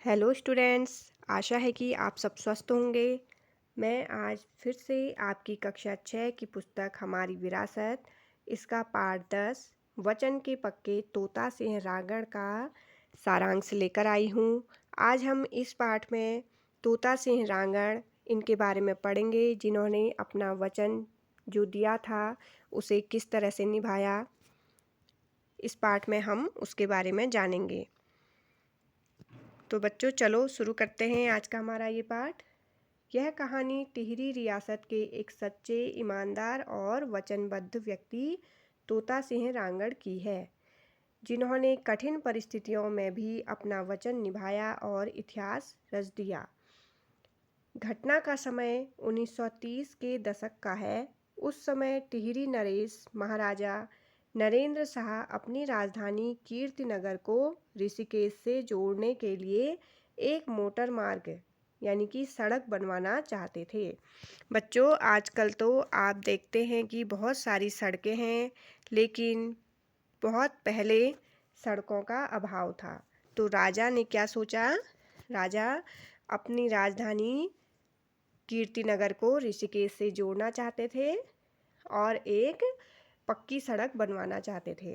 Hello students. आशा है कि आप सब स्वस्थ होंगे। मैं आज फिर से आपकी कक्षा 6 की पुस्तक हमारी विरासत इसका पाठ 10 वचन के पक्के तोता सिंह रागड़ का सारांश लेकर आई हूँ। आज हम इस पाठ में तोता सिंह रागड़ इनके बारे में पढ़ेंगे, जिन्होंने अपना वचन जो दिया था उसे किस तरह से निभाया। इस पाठ में हम उसके बारे में जानेंगे। तो बच्चों चलो शुरू करते हैं आज का हमारा ये पाठ। यह कहानी टिहरी रियासत के एक सच्चे, ईमानदार और वचनबद्ध व्यक्ति तोता सिंह रांगड़ की है, जिन्होंने कठिन परिस्थितियों में भी अपना वचन निभाया और इतिहास रच दिया। घटना का समय 1930 के दशक का है। उस समय टिहरी नरेश महाराजा नरेंद्र शाह अपनी राजधानी कीर्तिनगर को ऋषिकेश से जोड़ने के लिए एक मोटर मार्ग यानी कि सड़क बनवाना चाहते थे। बच्चों, आजकल तो आप देखते हैं कि बहुत सारी सड़कें हैं, लेकिन बहुत पहले सड़कों का अभाव था। तो राजा ने क्या सोचा? राजा अपनी राजधानी कीर्तिनगर को ऋषिकेश से जोड़ना चाहते थे और एक पक्की सड़क बनवाना चाहते थे,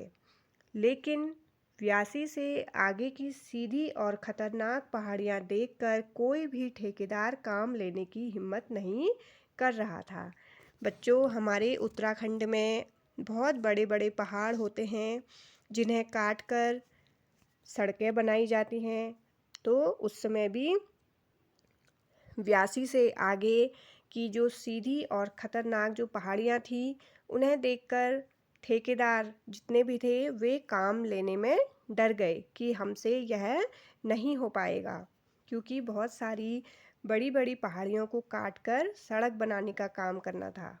लेकिन व्यासी से आगे की सीधी और ख़तरनाक पहाड़ियाँ देखकर कोई भी ठेकेदार काम लेने की हिम्मत नहीं कर रहा था। बच्चों, हमारे उत्तराखंड में बहुत बड़े बड़े पहाड़ होते हैं, जिन्हें काट कर सड़कें बनाई जाती हैं। तो उस समय भी व्यासी से आगे की जो सीधी और ख़तरनाक जो पहाड़ियाँ थी, उन्हें देखकर ठेकेदार जितने भी थे वे काम लेने में डर गए कि हमसे यह नहीं हो पाएगा, क्योंकि बहुत सारी बड़ी बड़ी पहाड़ियों को काटकर सड़क बनाने का काम करना था।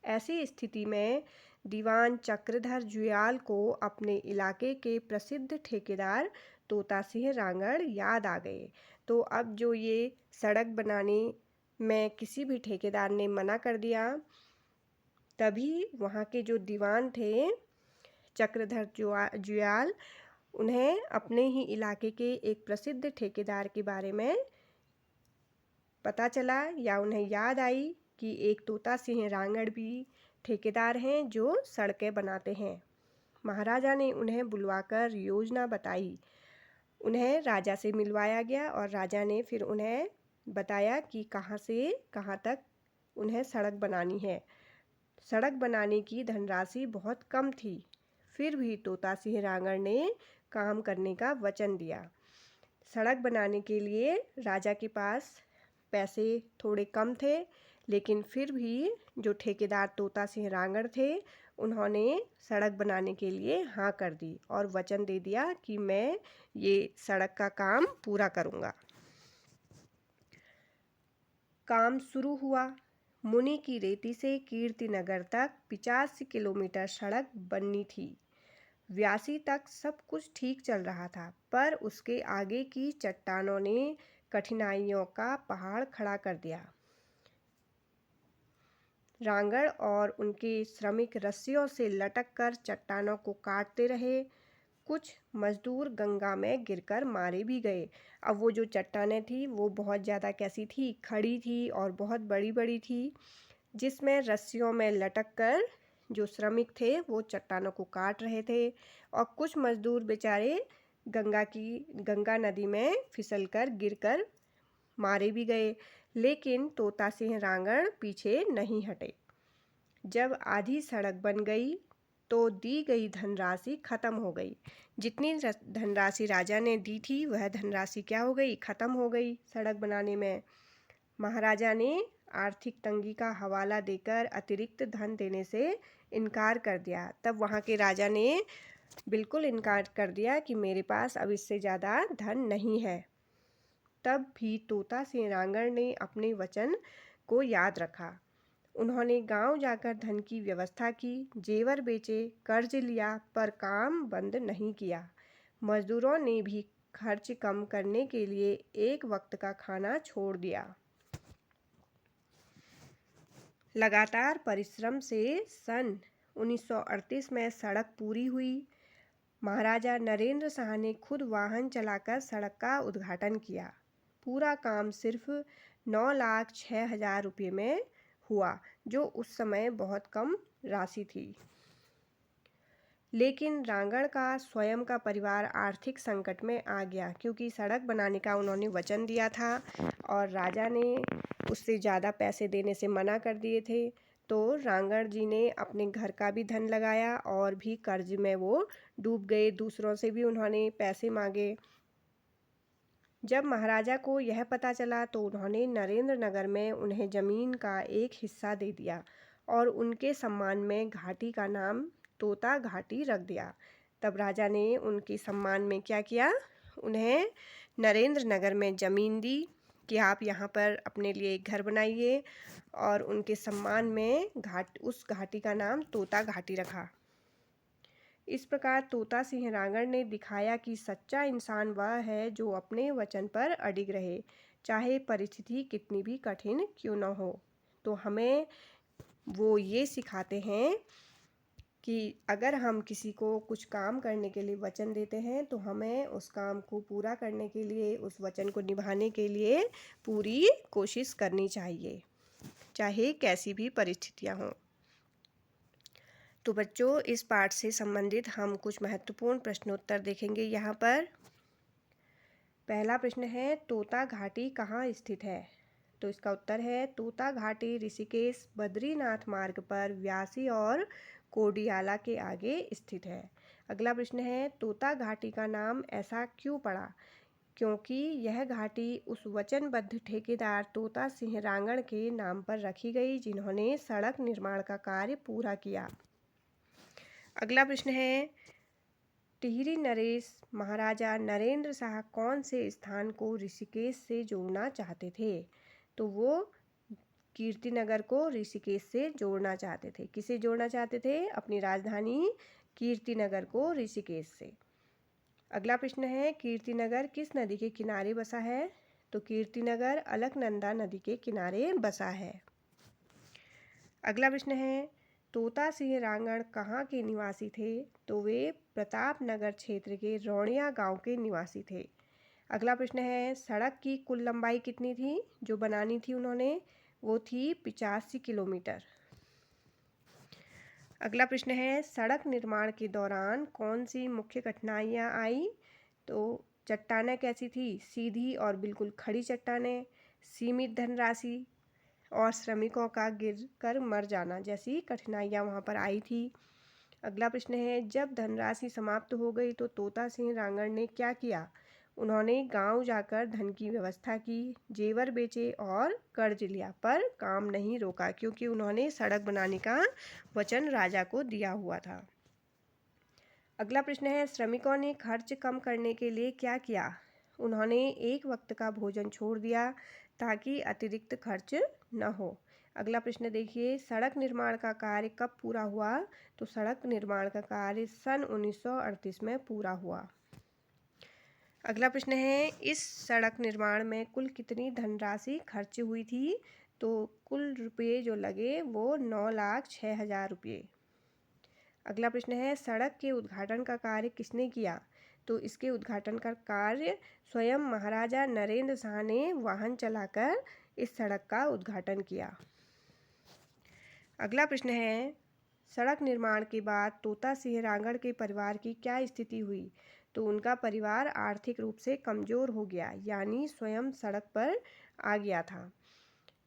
ऐसी स्थिति में दीवान चक्रधर जुयाल को अपने इलाके के प्रसिद्ध ठेकेदार तोता सिंह रांगड़ याद आ गए। तो अब जो ये सड़क बनाने में किसी भी ठेकेदार ने मना कर दिया, तभी वहाँ के जो दीवान थे चक्रधर जुयाल, उन्हें अपने ही इलाके के एक प्रसिद्ध ठेकेदार के बारे में पता चला, या उन्हें याद आई कि एक तोता सिंह रांगड़ भी ठेकेदार हैं जो सड़कें बनाते हैं। महाराजा ने उन्हें बुलवाकर योजना बताई। उन्हें राजा से मिलवाया गया और राजा ने फिर उन्हें बताया कि कहाँ से कहाँ तक उन्हें सड़क बनानी है। सड़क बनाने की धनराशि बहुत कम थी, फिर भी तोता सिंह रांगड़ ने काम करने का वचन दिया। सड़क बनाने के लिए राजा के पास पैसे थोड़े कम थे, लेकिन फिर भी जो ठेकेदार तोता सिंह रांगड़ थे, उन्होंने सड़क बनाने के लिए हाँ कर दी और वचन दे दिया कि मैं ये सड़क का काम पूरा करूँगा। काम शुरू हुआ। मुनि की रेती से कीर्तिनगर तक 85 किलोमीटर सड़क बननी थी। व्यासी तक सब कुछ ठीक चल रहा था, पर उसके आगे की चट्टानों ने कठिनाइयों का पहाड़ खड़ा कर दिया। रांगड़ और उनके श्रमिक रस्सियों से लटककर चट्टानों को काटते रहे। कुछ मजदूर गंगा में गिरकर मारे भी गए। अब वो जो चट्टानें थी वो बहुत ज़्यादा कैसी थी, खड़ी थी और बहुत बड़ी बड़ी थी, जिसमें रस्सियों में लटककर जो श्रमिक थे वो चट्टानों को काट रहे थे। और कुछ मजदूर बेचारे गंगा नदी में फिसलकर गिरकर मारे भी गए, लेकिन तोता सिंह रांगड़ पीछे नहीं हटे। जब आधी सड़क बन गई तो दी गई धनराशि खत्म हो गई। जितनी धनराशि राजा ने दी थी वह धनराशि क्या हो गई? खत्म हो गई सड़क बनाने में। महाराजा ने आर्थिक तंगी का हवाला देकर अतिरिक्त धन देने से इनकार कर दिया। तब वहाँ के राजा ने बिल्कुल इनकार कर दिया कि मेरे पास अब इससे ज़्यादा धन नहीं है। तब भी तोता सिंह रांगड़ ने अपने वचन को याद रखा। उन्होंने गांव जाकर धन की व्यवस्था की, जेवर बेचे, कर्ज लिया, पर काम बंद नहीं किया। मजदूरों ने भी खर्च कम करने के लिए एक वक्त का खाना छोड़ दिया। लगातार परिश्रम से सन 1938 में सड़क पूरी हुई। महाराजा नरेंद्र शाह ने खुद वाहन चलाकर सड़क का उद्घाटन किया। पूरा काम सिर्फ 9,06,000 रुपये में हुआ, जो उस समय बहुत कम राशि थी। लेकिन रांगड़ का स्वयं का परिवार आर्थिक संकट में आ गया, क्योंकि सड़क बनाने का उन्होंने वचन दिया था और राजा ने उससे ज़्यादा पैसे देने से मना कर दिए थे। तो रांगड़ जी ने अपने घर का भी धन लगाया और भी कर्ज में वो डूब गए। दूसरों से भी उन्होंने पैसे मांगे। जब महाराजा को यह पता चला तो उन्होंने नरेंद्र नगर में उन्हें ज़मीन का एक हिस्सा दे दिया और उनके सम्मान में घाटी का नाम तोता घाटी रख दिया। तब राजा ने उनके सम्मान में क्या किया, उन्हें नरेंद्र नगर में ज़मीन दी कि आप यहाँ पर अपने लिए एक घर बनाइए, और उनके सम्मान में उस घाटी का नाम तोता घाटी रखा। इस प्रकार तोता सिंह रांगड़ ने दिखाया कि सच्चा इंसान वह है जो अपने वचन पर अडिग रहे, चाहे परिस्थिति कितनी भी कठिन क्यों न हो। तो हमें वो ये सिखाते हैं कि अगर हम किसी को कुछ काम करने के लिए वचन देते हैं तो हमें उस काम को पूरा करने के लिए, उस वचन को निभाने के लिए पूरी कोशिश करनी चाहिए, चाहे कैसी भी परिस्थितियां हों। तो बच्चों, इस पाठ से संबंधित हम कुछ महत्वपूर्ण प्रश्नोत्तर देखेंगे। यहाँ पर पहला प्रश्न है, तोता घाटी कहाँ स्थित है? तो इसका उत्तर है तोता घाटी ऋषिकेश बद्रीनाथ मार्ग पर व्यासी और कोडियाला के आगे स्थित है। अगला प्रश्न है, तोता घाटी का नाम ऐसा क्यों पड़ा? क्योंकि यह घाटी उस वचनबद्ध ठेकेदार तोता सिंह रांगड़ के नाम पर रखी गई, जिन्होंने सड़क निर्माण का कार्य पूरा किया। अगला प्रश्न है, टिहरी नरेश महाराजा नरेंद्र शाह कौन से स्थान को ऋषिकेश से जोड़ना चाहते थे? तो वो कीर्तिनगर को ऋषिकेश से जोड़ना चाहते थे। किसे जोड़ना चाहते थे? अपनी राजधानी कीर्तिनगर को ऋषिकेश से। अगला प्रश्न है, कीर्तिनगर किस नदी के किनारे बसा है? तो कीर्तिनगर अलकनंदा नदी के किनारे बसा है। अगला प्रश्न है, तोता सिंह रांगड़ कहाँ के निवासी थे? तो वे प्रतापनगर क्षेत्र के रौणिया गांव के निवासी थे। अगला प्रश्न है, सड़क की कुल लंबाई कितनी थी जो बनानी थी उन्होंने? वो थी 85 किलोमीटर। अगला प्रश्न है, सड़क निर्माण के दौरान कौन सी मुख्य कठिनाइयाँ आई? तो चट्टानें कैसी थी? सीधी और बिल्कुल खड़ी चट्टानें, सीमित धनराशि और श्रमिकों का गिर कर मर जाना जैसी कठिनाइयाँ वहाँ पर आई थी। अगला प्रश्न है, जब धनराशि समाप्त हो गई तो तोता सिंह रांगड़ ने क्या किया? उन्होंने गांव जाकर धन की व्यवस्था की, जेवर बेचे और कर्ज लिया, पर काम नहीं रोका, क्योंकि उन्होंने सड़क बनाने का वचन राजा को दिया हुआ था। अगला प्रश्न है, श्रमिकों ने खर्च कम करने के लिए क्या किया? उन्होंने एक वक्त का भोजन छोड़ दिया ताकि अतिरिक्त खर्च न हो। अगला प्रश्न देखिए, सड़क निर्माण का कार्य कब पूरा हुआ? तो सड़क निर्माण का कार्य सन 1938 में पूरा हुआ। अगला प्रश्न है, इस सड़क निर्माण में कुल कितनी धनराशि खर्च हुई थी? तो कुल रुपये जो लगे वो 9,06,000 रुपये। अगला प्रश्न है, सड़क के उद्घाटन का कार्य किसने किया? तो इसके उद्घाटन का कार्य स्वयं महाराजा नरेंद्र शाह ने वाहन चलाकर इस सड़क का उद्घाटन किया। अगला प्रश्न है, सड़क निर्माण के बाद तोता सिंह रांगड़ के परिवार की क्या स्थिति हुई? तो उनका परिवार आर्थिक रूप से कमज़ोर हो गया, यानी स्वयं सड़क पर आ गया था।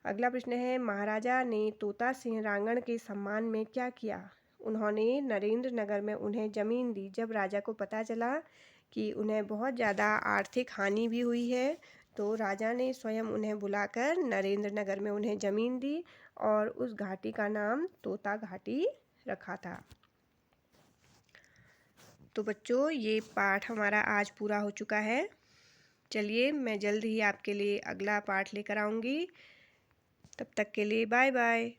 अगला प्रश्न है, महाराजा ने तोता सिंह रांगड़ के सम्मान में क्या किया? उन्होंने नरेंद्र नगर में उन्हें ज़मीन दी। जब राजा को पता चला कि उन्हें बहुत ज़्यादा आर्थिक हानि भी हुई है, तो राजा ने स्वयं उन्हें बुलाकर नरेंद्र नगर में उन्हें ज़मीन दी और उस घाटी का नाम तोता घाटी रखा था। तो बच्चों, ये पाठ हमारा आज पूरा हो चुका है। चलिए, मैं जल्द ही आपके लिए अगला पाठ लेकर आऊँगी। तब तक के लिए बाय बाय।